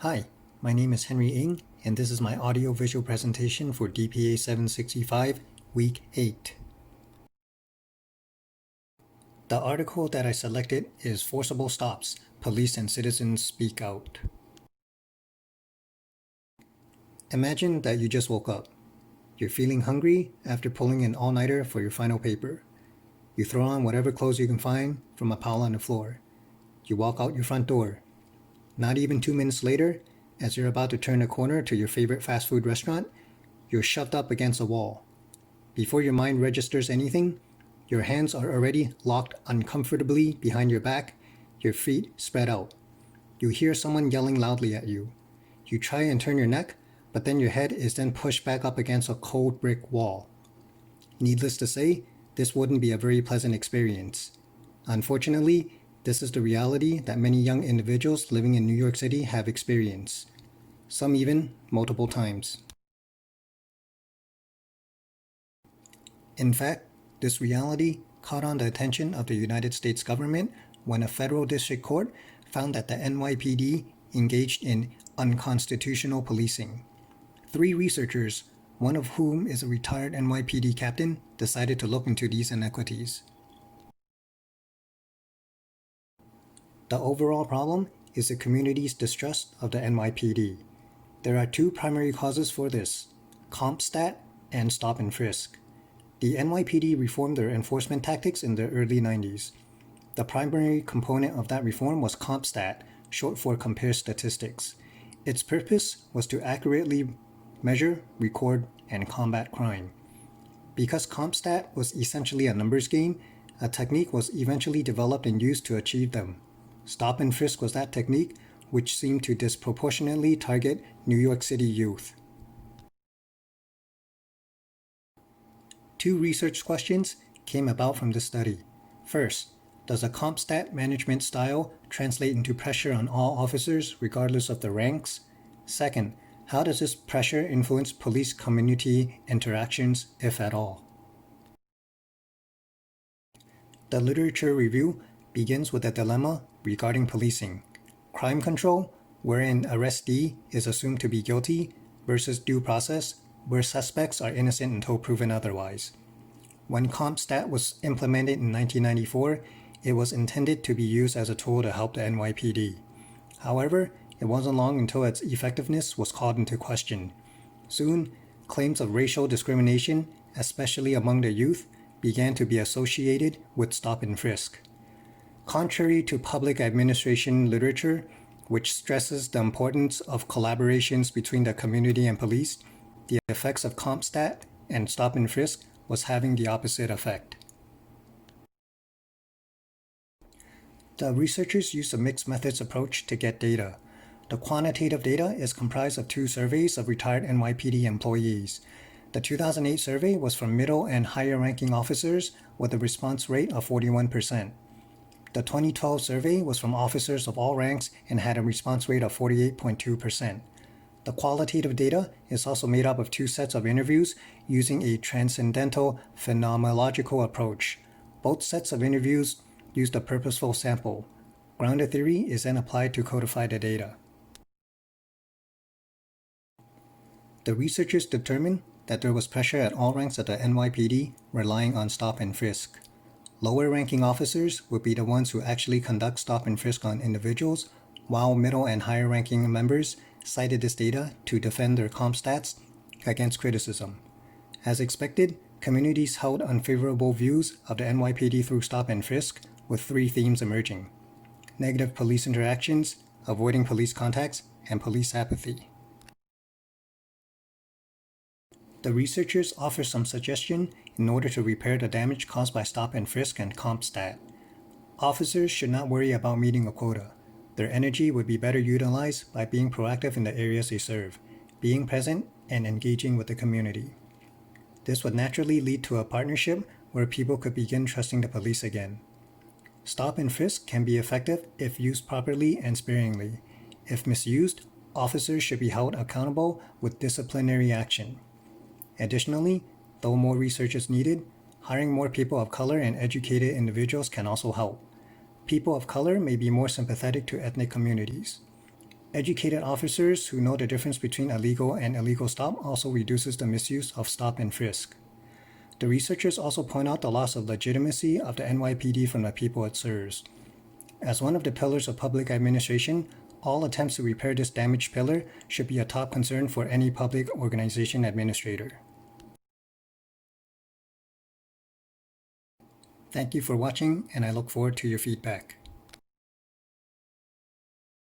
Hi, my name is Henry Ng, and this is my audio-visual presentation for DPA 765, Week 8. The article that I selected is Forcible Stops, Police and Citizens Speak Out. Imagine that you just woke up. You're feeling hungry after pulling an all-nighter for your final paper. You throw on whatever clothes you can find from a pile on the floor. You walk out your front door. Not even 2 minutes later, as you're about to turn a corner to your favorite fast food restaurant, you're shoved up against a wall. Before your mind registers anything, your hands are already locked uncomfortably behind your back, your feet spread out. You hear someone yelling loudly at you. You try and turn your neck, but then your head is then pushed back up against a cold brick wall. Needless to say, this wouldn't be a very pleasant experience. Unfortunately, this is the reality that many young individuals living in New York City have experienced, some even multiple times. In fact, this reality caught on the attention of the United States government when a federal district court found that the NYPD engaged in unconstitutional policing. 3 researchers, one of whom is a retired NYPD captain, decided to look into these inequities. The overall problem is the community's distrust of the NYPD. There are 2 primary causes for this: CompStat and stop and frisk. The NYPD reformed their enforcement tactics in the early 90s. The primary component of that reform was CompStat, short for Compare Statistics. Its purpose was to accurately measure, record, and combat crime. Because CompStat was essentially a numbers game, a technique was eventually developed and used to achieve them. Stop and frisk was that technique, which seemed to disproportionately target New York City youth. 2 research questions came about from this study. First, does a CompStat management style translate into pressure on all officers regardless of their ranks? Second, how does this pressure influence police-community interactions, if at all? The literature review begins with a dilemma regarding policing: crime control, where an arrestee is assumed to be guilty, versus due process, where suspects are innocent until proven otherwise. When CompStat was implemented in 1994, it was intended to be used as a tool to help the NYPD. However, it wasn't long until its effectiveness was called into question. Soon, claims of racial discrimination, especially among the youth, began to be associated with stop and frisk. Contrary to public administration literature, which stresses the importance of collaborations between the community and police, the effects of CompStat and stop and frisk was having the opposite effect. The researchers used a mixed methods approach to get data. The quantitative data is comprised of 2 surveys of retired NYPD employees. The 2008 survey was from middle and higher ranking officers with a response rate of 41%. The 2012 survey was from officers of all ranks and had a response rate of 48.2%. The qualitative data is also made up of 2 sets of interviews using a transcendental phenomenological approach. Both sets of interviews used a purposeful sample. Grounded theory is then applied to codify the data. The researchers determined that there was pressure at all ranks of the NYPD relying on stop and frisk. Lower-ranking officers would be the ones who actually conduct stop and frisk on individuals, while middle and higher-ranking members cited this data to defend their CompStats against criticism. As expected, communities held unfavorable views of the NYPD through stop and frisk, with 3 themes emerging: negative police interactions, avoiding police contacts, and police apathy. The researchers offer some suggestion in order to repair the damage caused by stop and frisk and CompStat. Officers should not worry about meeting a quota. Their energy would be better utilized by being proactive in the areas they serve, being present, and engaging with the community. This would naturally lead to a partnership where people could begin trusting the police again. Stop and frisk can be effective if used properly and sparingly. If misused, officers should be held accountable with disciplinary action. Additionally, though more research is needed, hiring more people of color and educated individuals can also help. People of color may be more sympathetic to ethnic communities. Educated officers who know the difference between a legal and illegal stop also reduces the misuse of stop and frisk. The researchers also point out the loss of legitimacy of the NYPD from the people it serves. As one of the pillars of public administration, all attempts to repair this damaged pillar should be a top concern for any public organization administrator. Thank you for watching, and I look forward to your feedback.